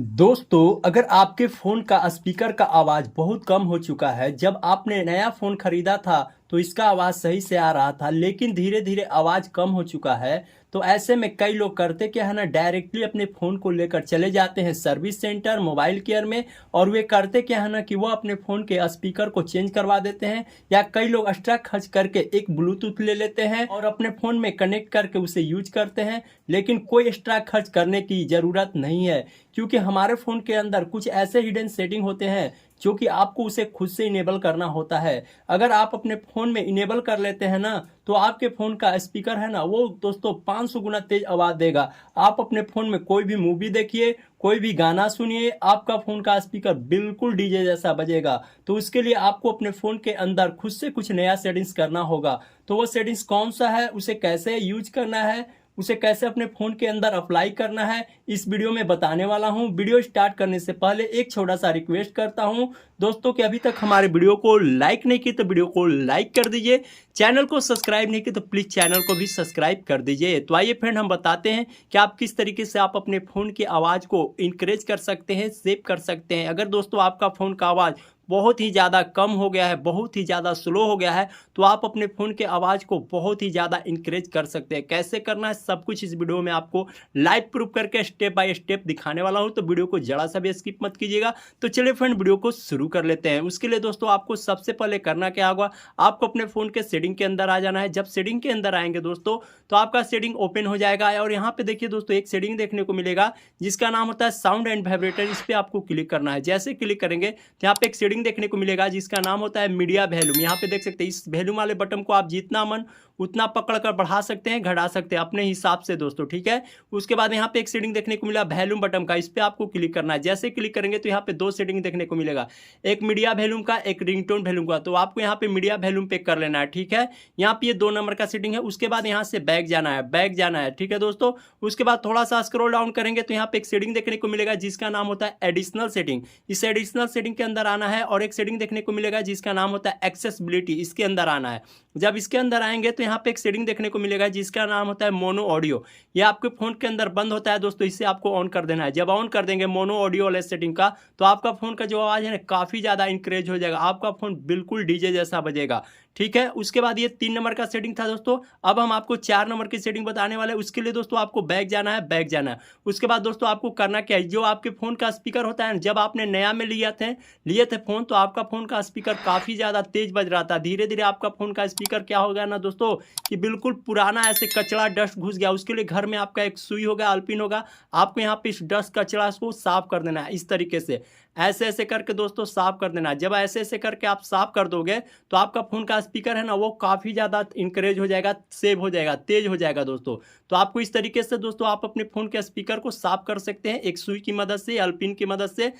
दोस्तों, अगर आपके फ़ोन का स्पीकर का आवाज़ बहुत कम हो चुका है, जब आपने नया फ़ोन खरीदा था तो इसका आवाज़ सही से आ रहा था, लेकिन धीरे-धीरे आवाज़ कम हो चुका है, तो ऐसे में कई लोग करते क्या है ना, डायरेक्टली अपने फ़ोन को लेकर चले जाते हैं सर्विस सेंटर, मोबाइल केयर में। और वे करते क्या है ना कि वो अपने फ़ोन के स्पीकर को चेंज करवा देते हैं, या कई लोग एक्स्ट्रा खर्च करके एक ब्लूटूथ ले लेते हैं और अपने फ़ोन में कनेक्ट करके उसे यूज करते हैं। लेकिन कोई एक्स्ट्रा खर्च करने की ज़रूरत नहीं है, क्योंकि हमारे फ़ोन के अंदर कुछ ऐसे हिडन सेटिंग होते हैं जो कि आपको उसे खुद से इनेबल करना होता है। अगर आप अपने फ़ोन में इनेबल कर लेते हैं ना, तो आपके फ़ोन का स्पीकर है ना, वो दोस्तों 500 गुना तेज आवाज़ देगा। आप अपने फ़ोन में कोई भी मूवी देखिए, कोई भी गाना सुनिए, आपका फ़ोन का स्पीकर बिल्कुल डीजे जैसा बजेगा। तो उसके लिए आपको अपने फ़ोन के अंदर खुद से कुछ नया सेटिंग्स करना होगा। तो वो सेटिंग्स कौन सा है, उसे कैसे यूज करना है, उसे कैसे अपने फ़ोन के अंदर अप्लाई करना है, इस वीडियो में बताने वाला हूं। वीडियो स्टार्ट करने से पहले एक छोटा सा रिक्वेस्ट करता हूं दोस्तों कि अभी तक हमारे वीडियो को लाइक नहीं की तो वीडियो को लाइक कर दीजिए, चैनल को सब्सक्राइब नहीं की तो प्लीज़ चैनल को भी सब्सक्राइब कर दीजिए। तो आइए फ्रेंड, हम बताते हैं कि आप किस तरीके से आप अपने फ़ोन की आवाज़ को इंक्रीज कर सकते हैं, सेव कर सकते हैं। अगर दोस्तों आपका फ़ोन का आवाज़ बहुत ही ज़्यादा कम हो गया है, बहुत ही ज़्यादा स्लो हो गया है, तो आप अपने फ़ोन के आवाज़ को बहुत ही ज़्यादा इंक्रीज कर सकते हैं। कैसे करना है सब कुछ इस वीडियो में आपको लाइव प्रूफ करके स्टेप बाय स्टेप दिखाने वाला हूं, तो वीडियो को जरा सा भी स्किप मत कीजिएगा। तो चलिए फ्रेंड, वीडियो को शुरू कर लेते हैं। उसके लिए दोस्तों आपको सबसे पहले करना क्या होगा, आपको अपने फ़ोन के सेटिंग के अंदर आ जाना है। जब सेटिंग के अंदर आएंगे दोस्तों, तो आपका सेटिंग ओपन हो जाएगा और यहाँ पे देखिए दोस्तों, एक सेटिंग देखने को मिलेगा जिसका नाम होता है साउंड एंड वाइब्रेटर। इस पर आपको क्लिक करना है। जैसे क्लिक करेंगे तो यहाँ पे एक सेटिंग देखने को मिलेगा जिसका नाम होता है मीडिया वॉल्यूम। यहाँ पे देख सकते हैं, इस वॉल्यूम वाले बटन को आप जितना मन उतना पकड़ कर बढ़ा सकते हैं, घटा सकते हैं अपने हिसाब से दोस्तों, ठीक है। उसके बाद यहाँ पे एक सेटिंग देखने को मिला वॉल्यूम बटन का, इस पे आपको क्लिक करना है। जैसे क्लिक करेंगे तो यहाँ पे दो सेटिंग देखने को मिलेगा, एक मीडिया वॉल्यूम का, एक रिंगटोन वॉल्यूम का। तो आपको यहाँ पे मीडिया वॉल्यूम पे कर लेना है, ठीक है। यहाँ पे ये 2 नंबर का सेटिंग है। उसके बाद यहाँ से बैक जाना है, बैक जाना है, ठीक है दोस्तों। उसके बाद थोड़ा सा स्क्रॉल डाउन करेंगे तो यहाँ पे एक सेटिंग देखने को मिलेगा जिसका नाम होता है एडिशनल सेटिंग। इस एडिशनल सेटिंग के अंदर आना है और एक सेटिंग देखने को मिलेगा जिसका नाम होता है एक्सेसिबिलिटी, इसके अंदर आना है। जब इसके अंदर आएंगे तो यहाँ पे एक सेटिंग देखने को मिलेगा जिसका नाम होता है मोनो ऑडियो। ये आपके फोन के अंदर बंद होता है दोस्तों, इसे आपको ऑन कर देना है। जब ऑन कर देंगे मोनो ऑडियो वाले सेटिंग का, तो आपका फोन का जो आवाज है ना काफी ज्यादा इंक्रीज हो जाएगा, आपका फोन बिल्कुल डीजे जैसा बजेगा, ठीक है। उसके बाद ये 3 नंबर का सेटिंग था दोस्तों। अब हम आपको 4 नंबर की सेटिंग बताने वाले हैं। उसके लिए दोस्तों आपको बैक जाना है, बैक जाना है। उसके बाद दोस्तों आपको करना क्या है, जो आपके फोन का स्पीकर होता है, जब आपने नया में लिए थे फोन, तो आपका फोन का स्पीकर काफी ज्यादा तेज बज रहा था। धीरे धीरे आपका फोन का स्पीकर क्या हो गया ना दोस्तों, कि बिल्कुल पुराना ऐसे कचरा डस्ट घुस गया। उसके लिए घर में आपका एक सुई होगा, अल्पिन होगा, आपको यहाँ पे इस डस्ट कचरा को साफ कर देना है। इस तरीके से ऐसे ऐसे करके दोस्तों साफ कर देना है। जब ऐसे ऐसे करके आप साफ कर दोगे तो आपका फोन का स्पीकर है ना, वो काफी ज्यादा इंकरेज हो जाएगा, सेव हो जाएगा, तेज हो जाएगा दोस्तों। तो आपको इस तरीके से दोस्तों आप अपने फोन के स्पीकर को साफ कर सकते हैं एक सुई की मदद से, अल्पिन की मदद से।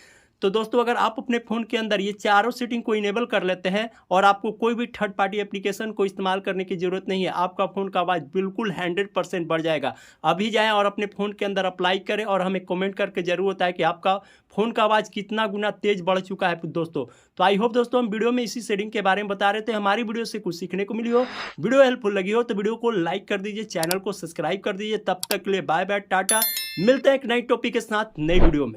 तो दोस्तों अगर आप अपने फ़ोन के अंदर ये चारों सेटिंग को इनेबल कर लेते हैं और आपको कोई भी थर्ड पार्टी एप्लीकेशन को इस्तेमाल करने की ज़रूरत नहीं है, आपका फ़ोन का आवाज़ बिल्कुल 100% बढ़ जाएगा। अभी जाएं और अपने फ़ोन के अंदर अप्लाई करें और हमें कमेंट करके ज़रूर बताएं कि आपका फ़ोन का आवाज़ कितना गुना तेज़ बढ़ चुका है दोस्तों। तो आई होप दोस्तों हम वीडियो में इसी सेटिंग के बारे में बता रहे थे, हमारी वीडियो से कुछ सीखने को मिली हो, वीडियो हेल्पफुल लगी हो तो वीडियो को लाइक कर दीजिए, चैनल को सब्सक्राइब कर दीजिए। तब तक के लिए बाय बाय, टाटा। मिलते हैं एक नई टॉपिक के साथ नई वीडियो में।